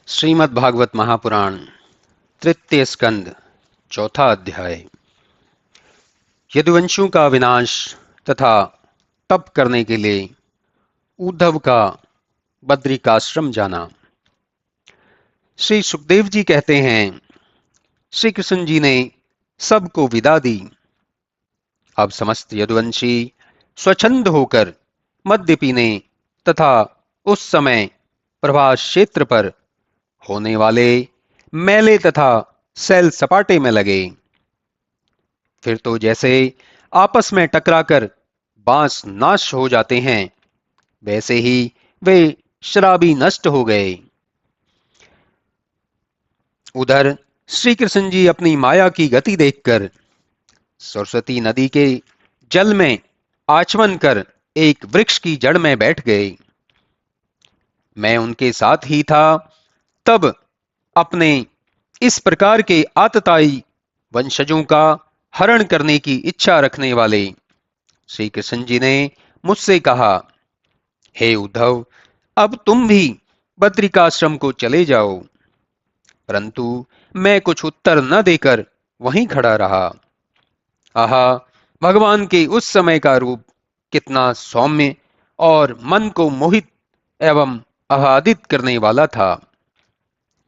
श्रीमद् भागवत महापुराण तृतीय स्कंद चौथा अध्याय। यदुवंशों का विनाश तथा तप करने के लिए उद्धव का बद्रिकाश्रम जाना। श्री सुखदेव जी कहते हैं, श्री कृष्ण जी ने सबको विदा दी। अब समस्त यदुवंशी स्वच्छंद होकर मद्य पीने तथा उस समय प्रभास क्षेत्र पर होने वाले मेले तथा सैल सपाटे में लगे। फिर तो जैसे आपस में टकराकर बांस नाश हो जाते हैं, वैसे ही वे शराबी नष्ट हो गए। उधर श्री कृष्ण जी अपनी माया की गति देखकर सरस्वती नदी के जल में आचमन कर एक वृक्ष की जड़ में बैठ गए। मैं उनके साथ ही था। तब अपने इस प्रकार के आतताई वंशजों का हरण करने की इच्छा रखने वाले श्री कृष्ण जी ने मुझसे कहा, हे उद्धव, अब तुम भी बद्रिकाश्रम को चले जाओ। परंतु मैं कुछ उत्तर न देकर वहीं खड़ा रहा। आहा, भगवान के उस समय का रूप कितना सौम्य और मन को मोहित एवं आह्लादित करने वाला था।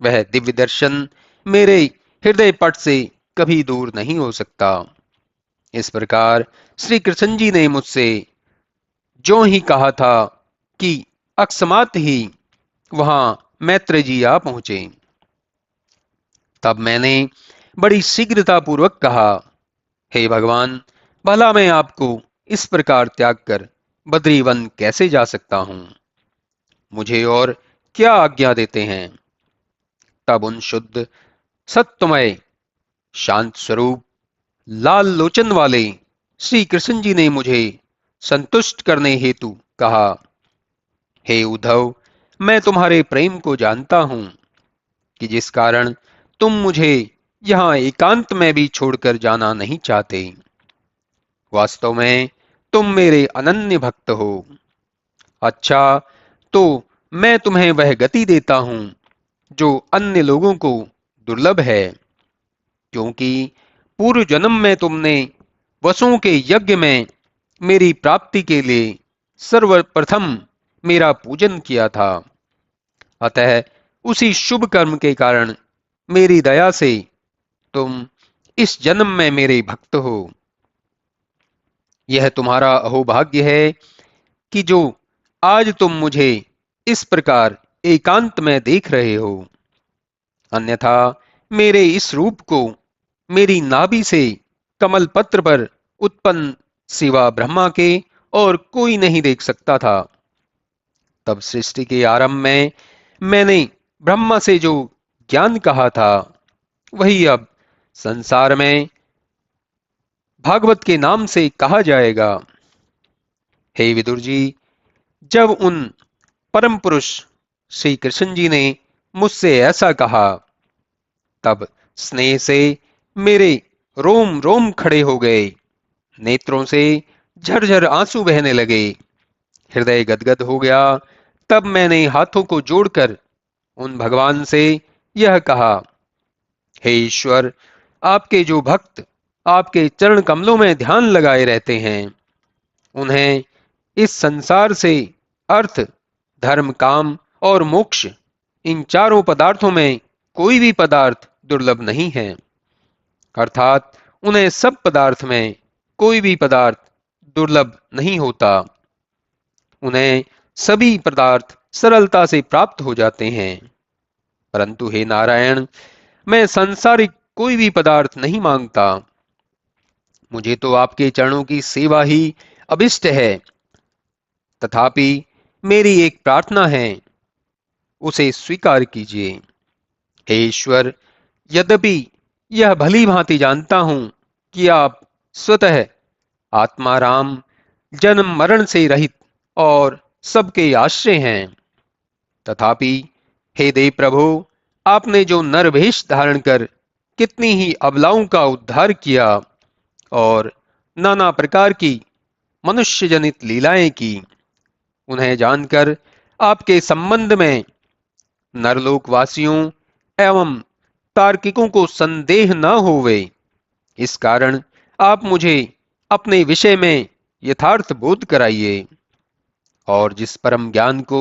वह दिव्य दर्शन मेरे हृदय पट से कभी दूर नहीं हो सकता। इस प्रकार श्री कृष्ण जी ने मुझसे जो ही कहा था कि अकस्मात ही वहां मैत्र जी आ पहुंचे। तब मैंने बड़ी शीघ्रता पूर्वक कहा, हे भगवान, भला मैं आपको इस प्रकार त्याग कर बद्रीवन कैसे जा सकता हूं? मुझे और क्या आज्ञा देते हैं? तब उन शुद्ध सत्वमय शांत स्वरूप लाल लोचन वाले श्री कृष्ण जी ने मुझे संतुष्ट करने हेतु कहा, हे उद्धव, मैं तुम्हारे प्रेम को जानता हूं कि जिस कारण तुम मुझे यहां एकांत में भी छोड़कर जाना नहीं चाहते। वास्तव में तुम मेरे अनन्य भक्त हो। अच्छा, तो मैं तुम्हें वह गति देता हूं जो अन्य लोगों को दुर्लभ है, क्योंकि पूर्व जन्म में तुमने वसुओं के यज्ञ में मेरी प्राप्ति के लिए सर्वप्रथम मेरा पूजन किया था। अतः उसी शुभ कर्म के कारण मेरी दया से तुम इस जन्म में मेरे भक्त हो। यह तुम्हारा अहोभाग्य है कि जो आज तुम मुझे इस प्रकार एकांत में देख रहे हो। अन्यथा मेरे इस रूप को मेरी नाभि से कमल पत्र पर उत्पन्न सिवा ब्रह्मा के और कोई नहीं देख सकता था। तब सृष्टि के आरंभ में मैंने ब्रह्मा से जो ज्ञान कहा था, वही अब संसार में भागवत के नाम से कहा जाएगा। हे विदुर जी, जब उन परम पुरुष श्री कृष्ण जी ने मुझसे ऐसा कहा, तब स्नेह से मेरे रोम रोम खड़े हो गए, नेत्रों से झरझर आंसू बहने लगे, हृदय गदगद हो गया। तब मैंने हाथों को जोड़कर उन भगवान से यह कहा, हे ईश्वर, आपके जो भक्त आपके चरण कमलों में ध्यान लगाए रहते हैं, उन्हें इस संसार से अर्थ, धर्म, काम और मोक्ष, इन चारों पदार्थों में कोई भी पदार्थ दुर्लभ नहीं है। अर्थात उन्हें सब पदार्थ में कोई भी पदार्थ दुर्लभ नहीं होता। उन्हें सभी पदार्थ सरलता से प्राप्त हो जाते हैं। परंतु हे नारायण, मैं सांसारिक कोई भी पदार्थ नहीं मांगता। मुझे तो आपके चरणों की सेवा ही अभिष्ट है। तथापि मेरी एक प्रार्थना है, उसे स्वीकार कीजिए। हे ईश्वर, यद्यपि यह भली भांति जानता हूं कि आप स्वतः आत्मा राम, जन्म मरण से रहित और सबके आश्रय हैं, तथापि हे देव प्रभु, आपने जो नरवेश धारण कर कितनी ही अबलाओं का उद्धार किया और नाना प्रकार की मनुष्य जनित लीलाएं की, उन्हें जानकर आपके संबंध में नरलोकवासियों एवं तार्किकों को संदेह न होवे, इस कारण आप मुझे अपने विषय में यथार्थ बोध कराइए। और जिस परम ज्ञान को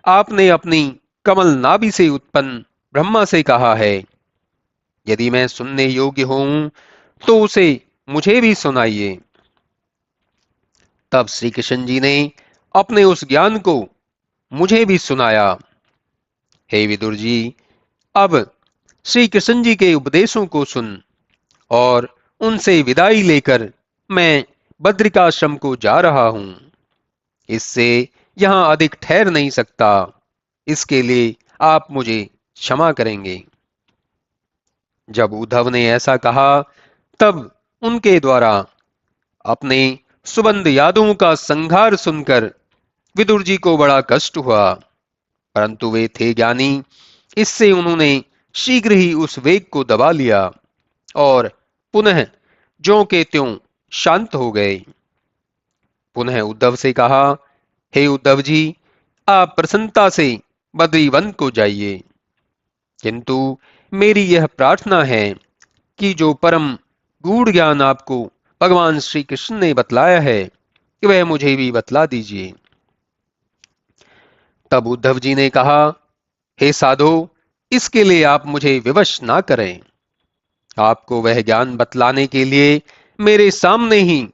आपने अपनी कमल नाभि से उत्पन्न ब्रह्मा से कहा है, यदि मैं सुनने योग्य हूं तो उसे मुझे भी सुनाइए। तब श्री कृष्ण जी ने अपने उस ज्ञान को मुझे भी सुनाया। हे विदुर जी, अब श्री कृष्ण जी के उपदेशों को सुन और उनसे विदाई लेकर मैं बद्रिकाश्रम को जा रहा हूं। इससे यहां अधिक ठहर नहीं सकता। इसके लिए आप मुझे क्षमा करेंगे। जब उद्धव ने ऐसा कहा, तब उनके द्वारा अपने सुबंध यादों का संहार सुनकर विदुर जी को बड़ा कष्ट हुआ, परंतु वे थे ज्ञानी, इससे उन्होंने शीघ्र ही उस वेग को दबा लिया और पुनः ज्यों के त्यों शांत हो गए। पुनः उद्धव से कहा, हे उद्धव जी, आप प्रसन्नता से बद्रीवन को जाइए, किंतु मेरी यह प्रार्थना है कि जो परम गूढ़ ज्ञान आपको भगवान श्री कृष्ण ने बतलाया है, वह मुझे भी बतला दीजिए। तब उद्धव जी ने कहा, हे साधो, इसके लिए आप मुझे विवश ना करें। आपको वह ज्ञान बतलाने के लिए मेरे सामने ही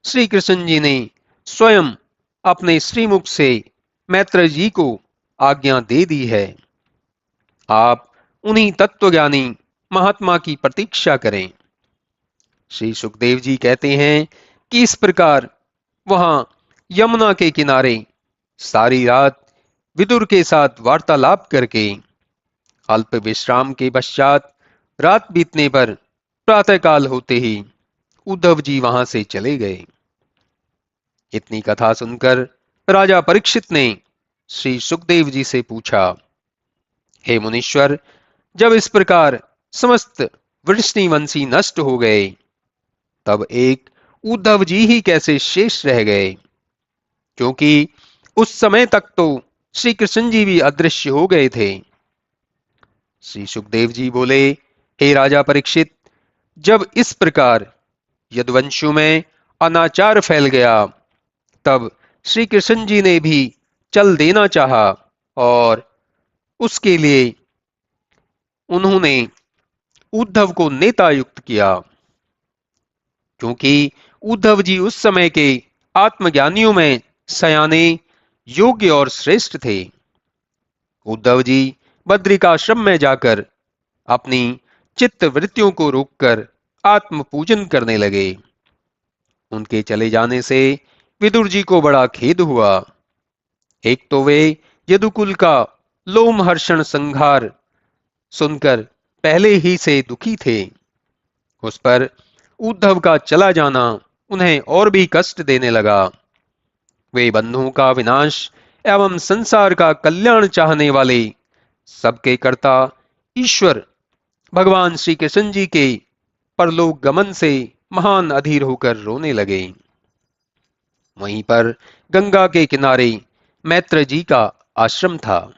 श्री कृष्ण जी ने स्वयं अपने श्रीमुख से मैत्र जी को आज्ञा दे दी है। आप उन्हीं तत्वज्ञानी महात्मा की प्रतीक्षा करें। श्री सुखदेव जी कहते हैं कि इस प्रकार वहां यमुना के किनारे सारी रात विदुर के साथ वार्तालाप करके अल्प विश्राम के पश्चात रात बीतने पर प्रातःकाल होते ही उद्धव जी वहां से चले गए। इतनी कथा सुनकर राजा परीक्षित ने श्री सुखदेव जी से पूछा, हे मुनीश्वर, जब इस प्रकार समस्त वृष्णिवंशी नष्ट हो गए, तब एक उद्धव जी ही कैसे शेष रह गए? क्योंकि उस समय तक तो श्री कृष्ण जी भी अदृश्य हो गए थे। श्री सुखदेव जी बोले, हे राजा परीक्षित, जब इस प्रकार यदुवंशों में अनाचार फैल गया, तब श्री कृष्ण जी ने भी चल देना चाहा और उसके लिए उन्होंने उद्धव को नेता युक्त किया। क्योंकि उद्धव जी उस समय के आत्मज्ञानियों में सयाने, योग्य और श्रेष्ठ थे। उद्धव जी बद्रिकाश्रम में जाकर अपनी चित्त वृत्तियों को रोककर आत्म पूजन करने लगे। उनके चले जाने से विदुर जी को बड़ा खेद हुआ। एक तो वे यदुकुल का लोमहर्षण संहार सुनकर पहले ही से दुखी थे, उस पर उद्धव का चला जाना उन्हें और भी कष्ट देने लगा। वे बंधुओं का विनाश एवं संसार का कल्याण चाहने वाले सबके कर्ता ईश्वर भगवान श्री कृष्ण जी के परलोक गमन से महान अधीर होकर रोने लगे। वहीं पर गंगा के किनारे मैत्र जी का आश्रम था।